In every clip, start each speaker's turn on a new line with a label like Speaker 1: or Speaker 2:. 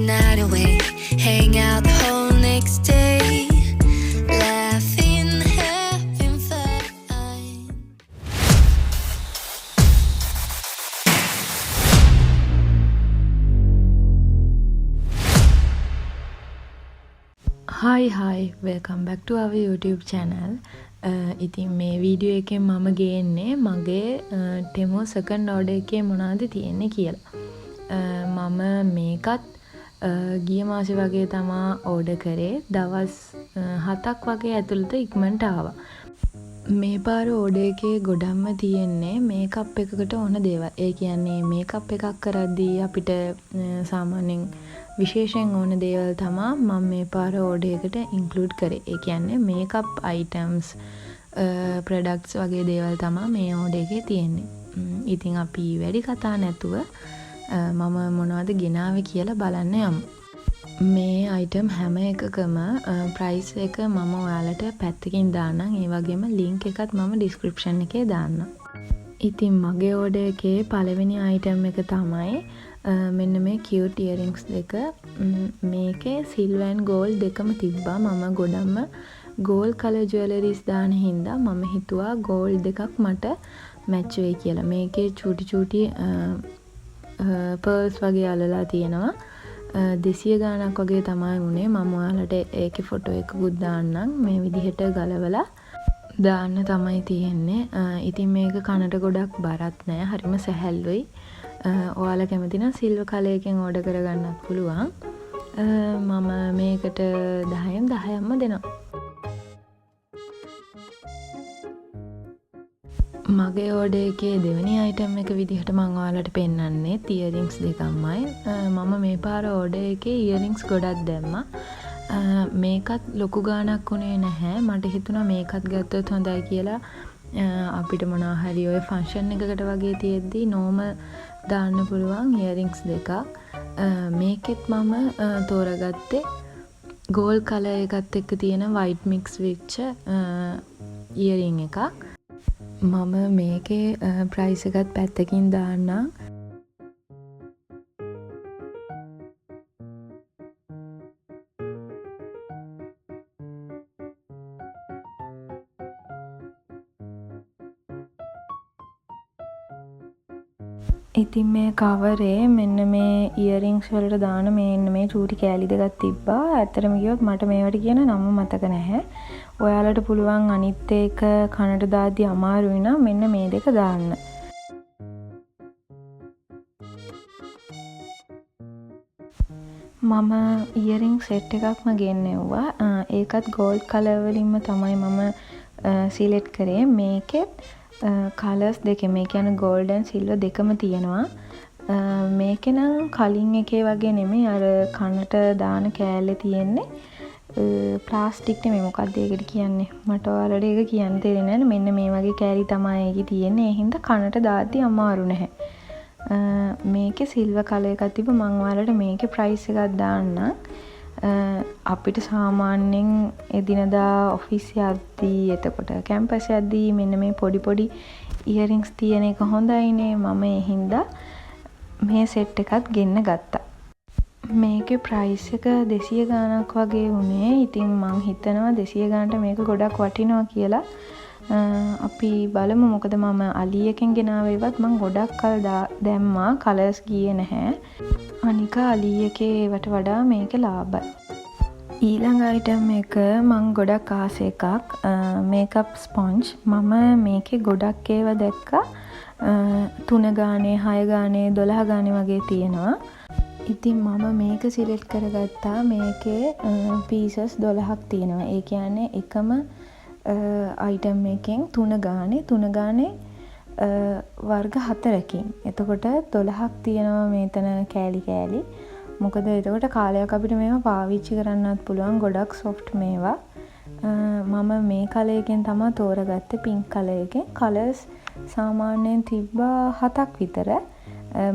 Speaker 1: night away, hang out the whole next day, laughing, having fun.
Speaker 2: Hi, welcome back to our YouTube channel. ඉතින් මේ video එකෙන් මම ගේන්නේ මගේ ටෙමෝ second order එකේ මොනවද තියෙන්නේ කියලා. මම මේකත් ගිය මාසේ වගේ තමා ඕඩර් කරේ. දවස් 7ක් වගේ ඇතුළත ඉක්මනට ආවා. මේ පාර ඕඩර් එකේ ගොඩක්ම තියෙන්නේ මේකප් එකකට ඕන දේවල්. ඒ කියන්නේ මේකප් එකක් කරද්දී අපිට සාමාන්‍යයෙන් විශේෂයෙන් ඕන දේවල් තමා මම මේ පාර ඕඩර් එකට ඉන්ක්ලූඩ් කරේ. ඒ කියන්නේ මේකප් අයිටම්ස් ප්‍රොඩක්ට්ස් වගේ දේවල් තමා මේ ඕඩර් එකේ තියෙන්නේ. ඉතින් අපි වැඩි කතා නැතුව මම මොනවද ගෙනාවේ කියලා බලන්න යමු. මේ අයිටම් හැම එකකම ප්‍රයිස් එක මම ඔයාලට පැත්තකින් දාන්නම්. ඒ වගේම ලින්ක් එකත් මම ඩිස්ක්‍රිප්ෂන් එකේ දාන්නම්. ඉතින් මගේ ඕඩර් එකේ පළවෙනි අයිටම් එක තමයි මෙන්න මේ කියුට් ඉයරින්ග්ස් දෙක. මේකේ සිල්වර් ඇන්ඩ් ගෝල්ඩ් දෙකම තිබ්බා. මම ගොඩක්ම ගෝල්ඩ් කලර් ජුවෙලරිස් දාන හින්දා මම හිතුවා ගෝල්ඩ් දෙකක් මට මැච් වෙයි කියලා. මේකේ චූටි පර්ල්ස් වගේ අලලා තියෙනවා. 200 ගාණක් වගේ තමයි උනේ. මම ඔයාලට ඒකේ ෆොටෝ එකකුත් දාන්නම්. මේ විදිහට ගලවලා දාන්න තමයි තියෙන්නේ. ඉතින් මේක කනට ගොඩක් බරත් නෑ. හරිම සැහැල්ලුයි. ඔයාලා කැමති නම් සිල්වර් කලර් එකෙන් ඕඩර් කරගන්නත් පුළුවන්. මම මේකට 10න් 10ක්ම දෙනවා. මගේ ඕඩර් එකේ දෙවෙනි අයිටම් එක විදිහට මම ඔයාලට පෙන්නන්නේ ඉයරින්ග්ස් දෙකක්මයි. මම මේ පාර ඕඩර් එකේ ඉයරින්ග්ස් ගොඩක් දැම්මා. මේකත් ලොකු ගාණක් උනේ නැහැ. මට හිතුණා මේකත් ගත්තොත් හොඳයි කියලා. අපිට මොනවා හරි ඔය ෆන්ක්ෂන් එකකට වගේ තියෙද්දි නෝමල් දාන්න පුළුවන් ඉයරින්ග්ස් දෙකක්. මේකෙත් මම තෝරගත්තේ ගෝල්ඩ් කලර් එකත් එක්ක තියෙන වයිට් මික්ස් වෙච්ච ඉයරින් එකක්. මම මේකේ ප්‍රයිස් එකත් පැත්තකින් දාන්නම්. ඉතින් මේ කවරේ මෙන්න මේ ඉයරින්ග්ස් වලට දාන මේ චූටි කෑලි දෙකක් තිබ්බා. ඇත්තටම කිව්වොත් මට මේවට කියන නම මතක නැහැ. ඔයාලට පුළුවන් අනිත් එක කනට දාද්දි අමාරුයි නම් මෙන්න මේ දෙක දාන්න. මම ඉයරින්ග් සෙට් එකක්ම ගෙන්නෙව්වා. ඒකත් ගෝල්ඩ් කලර් වලින්ම තමයි මම සිලෙක්ට් කරේ. මේකෙත් කලර්ස් දෙකේ, මේ කියන්නේ ගෝල්ඩ් ඇන්ඩ් සිල්වර් දෙකම තියෙනවා. මේකේ නම් කලින් එකේ වගේ නෙමෙයි අර කනට දාන කෑල්ලේ තියෙන්නේ ප්ලාස්ටික් නෙමෙයි. මොකක්ද ඒකට කියන්නේ? මට ඔයාලට ඒක කියන්න තේරෙන්නේ නැහැ. මෙන්න මේ වගේ කෑලි තමයි ඒකේ තියෙන්නේ. ඒ හින්දා කනට දාද්දි අමාරු නැහැ. මේකේ සිල්වර් කලර් එකක් තිබ්බ. මම ඔයාලට මේකේ ප්‍රයිස් එකක් දාන්නම්. අපිට සාමාන්‍යයෙන් එදිනදා ඔෆිස් යද්දී එතකොට කැම්පස් යද්දී මෙන්න මේ පොඩි ඉයරින්ග්ස් තියෙන එක හොඳයිනේ. මම ඒ හින්දා මේ සෙට් එකත් ගෙන්න ගත්තා. මේකේ ප්‍රයිස් එක 200 ගාණක් වගේ වුණේ. ඉතින් මං හිතනවා 200 ගාණට මේක ගොඩක් වටිනවා කියලා. අපි බලමු. මොකද මම අලි එකෙන් ගෙනාවේවත් මං ගොඩක් කල් දැම්මා. කලර්ස් ගියේ නැහැ. අනික අලි එකේ ඒවට වඩා මේක ලාභයි. ඊළඟ අයිටම් එක මං ගොඩක් ආස එකක්. Makeup sponge. මම මේකේ ගොඩක් ඒවා දැක්කා. 3 ගානේ, 6 ගානේ, 12 ගානේ වගේ තියෙනවා. ඉතින් මම මේක සිලෙක්ට් කරගත්තා. මේකේ පීසස් 12ක් තියෙනවා. ඒ කියන්නේ එකම අයිටම් එකෙන් 3 ගානේ වර්ග 4කින්. එතකොට 12ක් තියෙනවා මේතන කෑලි. මොකද එතකොට කාලයක් අපිට මේවා පාවිච්චි කරන්නත් පුළුවන්. ගොඩක් සොෆ්ට් මේවා. මම මේ කලර් එකෙන් තමයි තෝරගත්තේ, පින්ක් කලර් එකෙන්. කලර්ස් සාමාන්‍යයෙන් තිබ්බා 7ක් විතර.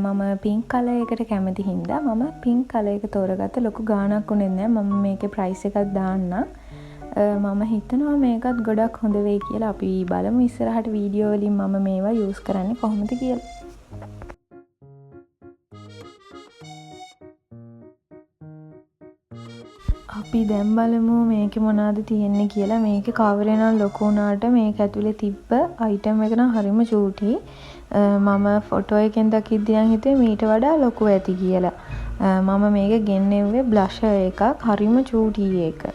Speaker 2: මම පින්ක් කලර් එකට කැමති හින්දා මම පින්ක් කලර් එක තෝරගත්ත. ලොකු ගාණක් උනේ නැහැ. මම මේකේ ප්‍රයිස් එකක් දාන්නම්. මම හිතනවා මේකත් ගොඩක් හොඳ වෙයි කියලා. අපි බලමු ඉස්සරහට වීඩියෝ වලින් මම මේවා යූස් කරන්නේ කොහොමද කියලා. අපි දැන් බලමු මේකේ මොනවද තියෙන්නේ කියලා. මේකේ කවරේ නම් ලොකු වුණාට මේක ඇතුලේ තිබ්බ අයිටම් එක නම් හරිම චූටි. මම ෆොටෝ එකෙන් දකිද්දී හිතුවේ මීට වඩා ලොකු ඇති කියලා. මම මේක ගෙන්නෙව්වේ බ්ලෂර් එකක්. හරිම චූටි එක.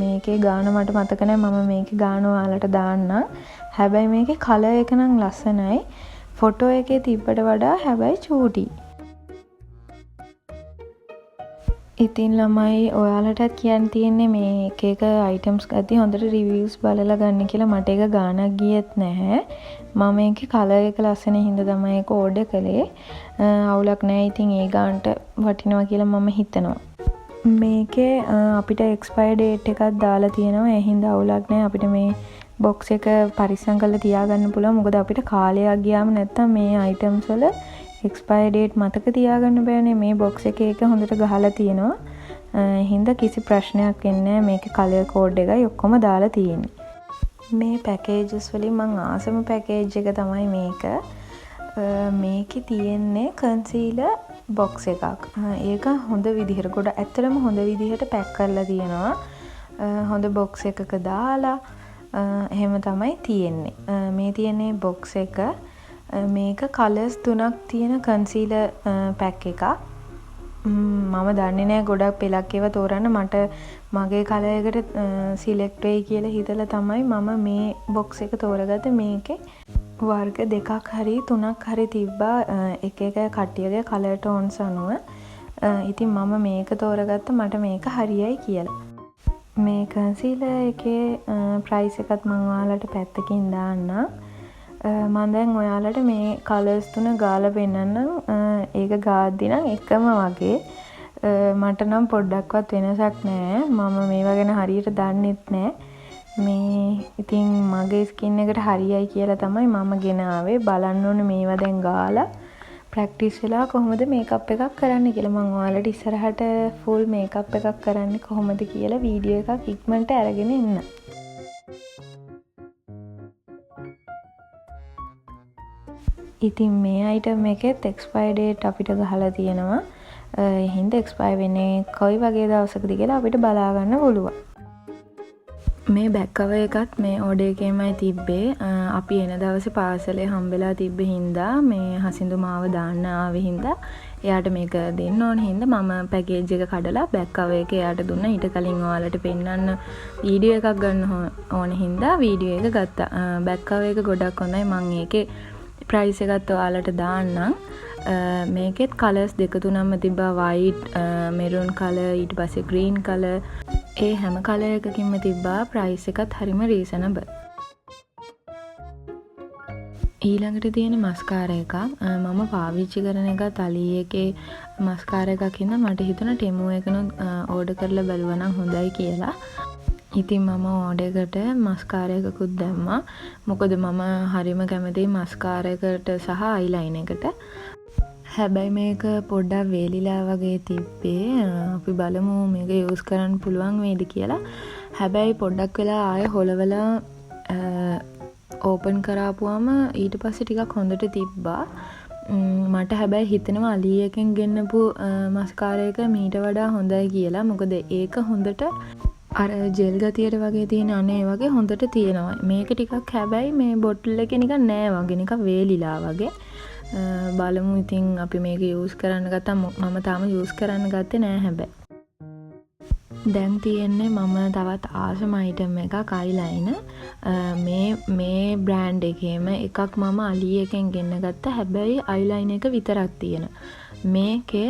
Speaker 2: මේකේ ගාන මට මතක නැහැ. මම මේකේ ගාන ඔයාලට දාන්නම්. හැබැයි මේකේ කලර් එක නම් ලස්සනයි. ෆොටෝ එකේ තිබ්බට වඩා හැබැයි චූටි. ඉතින් ළමයි ඔයාලටත් කියන්න තියෙන්නේ මේ එක එක අයිටම්ස් ගත්තී හොඳට රිවිව්ස් බලලා ගන්න කියලා. මට ඒක ගානක් ගියෙත් නැහැ. මම මේකේ කලර් එක ලස්සන හින්දා තමයි ඒක ඕඩර් කළේ. අවුලක් නැහැ. ඉතින් ඒ ගානට වටිනවා කියලා මම හිතනවා. මේකේ අපිට එක්ස්පයර් ඩේට් එකක් දාලා තියෙනවා. ඒ හින්දා අවුලක් නැහැ. අපිට මේ බොක්ස් එක පරිස්සම් කරලා තියාගන්න පුළුවන්. මොකද අපිට කාලයක් ගියාම නැත්තම් මේ අයිටම්ස් වල එක්ස්පයර් ඩේට් මතක තියාගන්න බෑනේ. මේ බොක්ස් එකේ ඒක හොඳට ගහලා තියෙනවා. හින්දා කිසි ප්‍රශ්නයක් වෙන්නේ නැහැ. මේකේ කලර් කෝඩ් එකයි ඔක්කොම දාලා තියෙන්නේ. මේ පැකේජස් වලින් මම ආසම පැකේජ් එක තමයි මේක. මේකේ තියෙන්නේ කන්සීලර් බොක්ස් එකක්. ඒක හොඳ විදිහට ගොඩ ඇත්තටම හොඳ විදිහට පැක් කරලා තියෙනවා. හොඳ බොක්ස් එකක දාලා එහෙම තමයි තියෙන්නේ. මේ තියෙන්නේ බොක්ස් එක. මේක කලර්ස් 3ක් තියෙන කන්සීලර් පැක් එකක්. මම දන්නේ නැහැ ගොඩක් පෙලක් ඒවා තෝරන්න. මට මගේ කලර් එකට සිලෙක්ට් වෙයි කියලා හිතලා තමයි මම මේ බොක්ස් එක තෝරගත්තේ. මේකේ වර්ග 2ක් හරි 3ක් හරි තිබ්බා එක එක කට්ටියගේ කලර් ටෝන්ස් අනුව. ඉතින් මම මේක තෝරගත්ත මට මේක හරියයි කියලා. මේ කන්සීලර් එකේ ප්‍රයිස් එකත් මම ඔයාලට පැත්තකින් දාන්නම්. මම දැන් ඔයාලට මේ කලර්ස් 3 ගාලා පෙන්නන්නම්. ඒක ගාද්දි නම් එකම වගේ. මට නම් පොඩ්ඩක්වත් වෙනසක් නැහැ. මම මේවා ගැන හරියට දන්නෙත් නැහැ. මේ ඉතින් මගේ ස්කින් එකට හරියයි කියලා තමයි මම ගෙන ආවේ. බලන්න ඕනේ මේවා දැන් ගාලා ප්‍රැක්ටිස් වෙලා කොහොමද මේකප් එකක් කරන්න කියලා. මම ඔයාලට ඉස්සරහට ෆුල් මේකප් එකක් කරන්නේ කොහොමද කියලා වීඩියෝ එකක් ඉක්මනට අරගෙන එන්න. ඉතින් මේ අයිටම් එකෙත් එක්ස්පයර් ඩේට් අපිට ගහලා තියෙනවා. ඒ හින්දා එක්ස්පයර් වෙන්නේ කොයි වගේ දවසකද කියලා අපිට බලා ගන්න පුළුවන්. මේ බෑක් කවර් එකත් මේ ඕඩර් එකේමයි තිබ්බේ. අපි එන දවසේ පාර්සලේ හම්බෙලා තිබ්බ හින්දා මේ හසින්දු මාව දාන්න ආවේ හින්දා එයාට මේක දෙන්න ඕන හින්දා මම පැකේජ් එක කඩලා බෑක් කවර් එක එයාට දුන්නා. ඊට කලින් ඔයාලට පෙන්නන්න වීඩියෝ එකක් ගන්න ඕන හින්දා වීඩියෝ එක ගත්තා. බෑක් කවර් එක ගොඩක් හොඳයි. මම ඒකේ ප්‍රයිස් එකත් ඔයාලට දාන්නම්. මේකෙත් කලර්ස් 2-3ක්ම තිබ්බා. වයිට්, මෙරූන් කලර්, ඊට පස්සේ ග්‍රීන් කලර්. ඒ හැම කලර් එකකින්ම තිබ්බා. ප්‍රයිස් එකත් හරිම රීසනබල්. ඊළඟට තියෙන මස්කාරා එකක්. මම පාවිච්චි කරන එක තලී එකේ මස්කාරා එකක් හින්දා මට හිතුණා ටෙමු එකනොත් ඕඩර් කරලා බලුවා නම් හොඳයි කියලා. ඉතින් මම ඕඩර් එකට මස්කාරා එකකුත් දැම්මා. මොකද මම හරිම කැමතියි මස්කාරා එකට සහ අයිලයිනර් එකට. හැබැයි මේක පොඩ්ඩක් වේලිලා වගේ තිබ්බේ. අපි බලමු මේක යූස් කරන්න පුළුවන් වේද කියලා. හැබැයි පොඩ්ඩක් වෙලා ආයෙ හොලවලා ඕපන් කරාපුවම ඊට පස්සේ ටිකක් හොඳට තිබ්බා. මට හැබැයි හිතෙනවා අලී එකෙන් ගෙන්නපු මස්කාරා එක මීට වඩා හොඳයි කියලා. මොකද ඒක හොඳට අර ජෙල් ගතියට වගේ තියෙන අනේ වගේ හොඳට තියෙනවා. මේක ටිකක් හැබැයි මේ බොටල් එකේ නිකන් නෑ වගේ නිකන් වේලිලා වගේ. බලමු ඉතින් අපි මේක යූස් කරන්න ගත්තා. මම තාම යූස් කරන්න ගත්තේ නෑ හැබැයි. දැන් තියෙන්නේ මම තවත් ආසම අයිටම් එකක් අයිලයිනර්. මේ බ්‍රෑන්ඩ් එකේම එකක් මම අලී එකෙන් ගෙන්න ගත්තා. හැබැයි අයිලයිනර් එක විතරක් තියෙනවා. මේකේ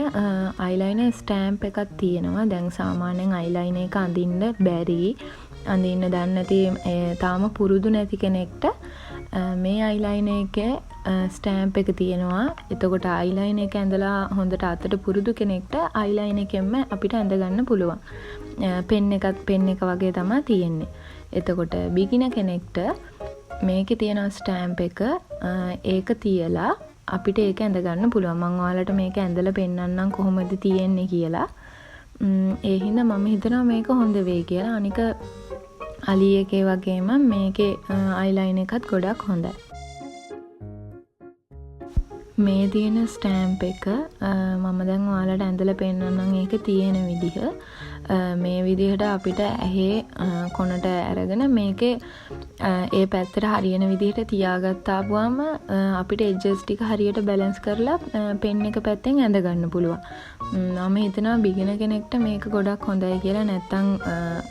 Speaker 2: අයිලයිනර් ස්ටෑම්ප් එකක් තියෙනවා. දැන් සාමාන්‍යයෙන් අයිලයිනර් එක අඳින්න බැරි, අඳින්න දන්නේ නැති, තාම පුරුදු නැති කෙනෙක්ට මේ අයිලයිනර් එකේ ස්ටෑම්ප් එක තියෙනවා. එතකොට අයිලයිනර් එක ඇඳලා හොඳට අතට පුරුදු කෙනෙක්ට අයිලයිනර් එකෙන්ම අපිට ඇඳ ගන්න පුළුවන්. පෙන් එක වගේ තමයි තියෙන්නේ. එතකොට බිගිනර් කෙනෙක්ට මේකේ තියෙන ස්ටෑම්ප් එක ඒක තියලා අපිට ඒක ඇඳ ගන්න පුළුවන්. මම ඔයාලට මේක ඇඳලා පෙන්නන්නම් කොහොමද තියෙන්නේ කියලා. ඒ හින්දා මම හිතනවා මේක හොඳ වෙයි කියලා. අනික අලී එකේ වගේම මේකේ අයිලයිනර් එකත් ගොඩක් හොඳයි. මේ තියෙන ස්ටෑම්ප් එක මම දැන් ඔයාලට ඇඳලා පෙන්නන්නම් ඒක තියෙන විදිහ. මේ විදිහට අපිට ඇහි කොනට අරගෙන මේකේ ඒ පැත්තට හරියන විදිහට තියාගත්තාම අපිට එජස් ටික හරියට බැලන්ස් කරලා පෙන් එක පැත්තෙන් ඇඳ ගන්න පුළුවන්. මම හිතනවා බිගිනර් කෙනෙක්ට මේක ගොඩක් හොඳයි කියලා. නැත්තම්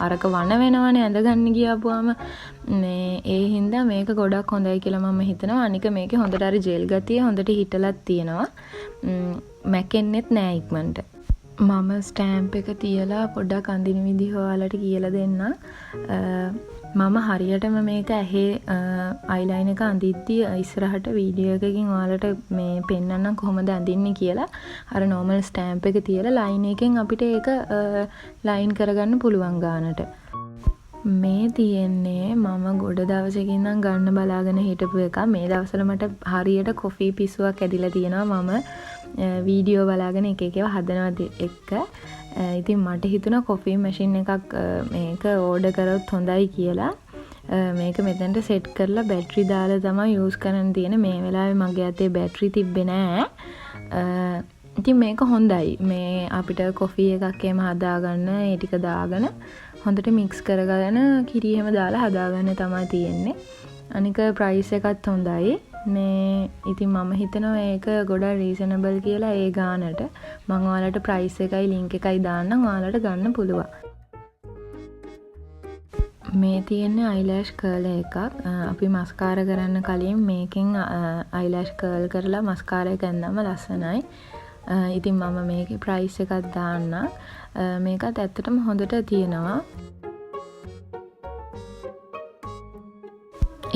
Speaker 2: අරක වණ වෙනවනේ ඇඳ ගන්න ගියාපුවාම ඒ හින්දා මේක ගොඩක් හොඳයි කියලා මම හිතනවා. අනික මේකේ හොඳට අර ජෙල් ගතිය හොඳට හිටලත් තියෙනවා. මැකෙන්නෙත් නෑ ඉක්මනට. මම ස්ටෑම්ප් එක තියලා පොඩ්ඩක් අඳින විදිහ ඔයාලට කියලා දෙන්න. මම හරියටම මේක ඇහි අයිලයින් එක අඳිද්දී ඉස්සරහට වීඩියෝ එකකින් ඔයාලට මේ පෙන්නන්නම් කොහොමද අඳින්නේ කියලා. අර නෝමල් ස්ටෑම්ප් එක තියලා ලයින් එකෙන් අපිට ඒක ලයින් කරගන්න පුළුවන් ගානට. මේ තියෙන්නේ මම ගොඩ දවසකින් නම් ගන්න බලාගෙන හිටපු එක. මේ දවස්වල මට හරියට කොෆි පිස්සුවක් ඇදිලා තියෙනවා. මම වීඩියෝ බලාගෙන එක එකව හදනවත් එක්ක. ඉතින් මට හිතුණා කොෆි මැෂින් එකක් මේක ඕඩර් කරොත් හොඳයි කියලා. මේක මෙතනට සෙට් කරලා බැටරි දාලා තමයි යූස් කරන්න තියෙන. මේ වෙලාවේ මගේ අතේ බැටරි තිබ්බේ නෑ. ඉතින් මේක හොඳයි. මේ අපිට කොෆි එකක් එහෙම හදාගන්න ඒ ටික දාගෙන හොඳට මික්ස් කරගෙන කිරි එහෙම දාලා හදාගන්න තමයි තියෙන්නේ. අනික ප්‍රයිස් එකත් හොඳයි. මේ ඉතින් මම හිතනවා ඒක ගොඩක් රීසනබල් කියලා ඒ ගානට. මම ඔයාලට ප්‍රයිස් එකයි ලින්ක් එකයි දාන්නම්. ඔයාලට ගන්න පුළුවන්. මේ තියෙන්නේ අයිලෑෂ් කර්ල් එකක්. අපි මස්කාරා කරන්න කලින් මේකෙන් අයිලෑෂ් කර්ල් කරලා මස්කාරා එක ඇඳනම ලස්සනයි. ඉතින් මම මේකේ ප්‍රයිස් එකක් දාන්නම්. මේකත් ඇත්තටම හොඳට තියෙනවා.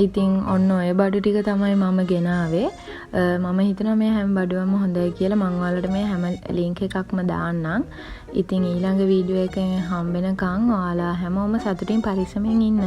Speaker 2: ඉතින් ඔන්න ඔය බඩු ටික තමයි මම ගෙනාවේ. මම හිතනවා මේ හැම බඩුවම හොඳයි කියලා. මම ඔයාලට මේ හැම ලින්ක් එකක්ම දාන්නම්. ඉතින් ඊළඟ වීඩියෝ එකෙන් හම්බෙනකන් ඔයාලා හැමෝම සතුටින් පරිස්සමෙන් ඉන්න.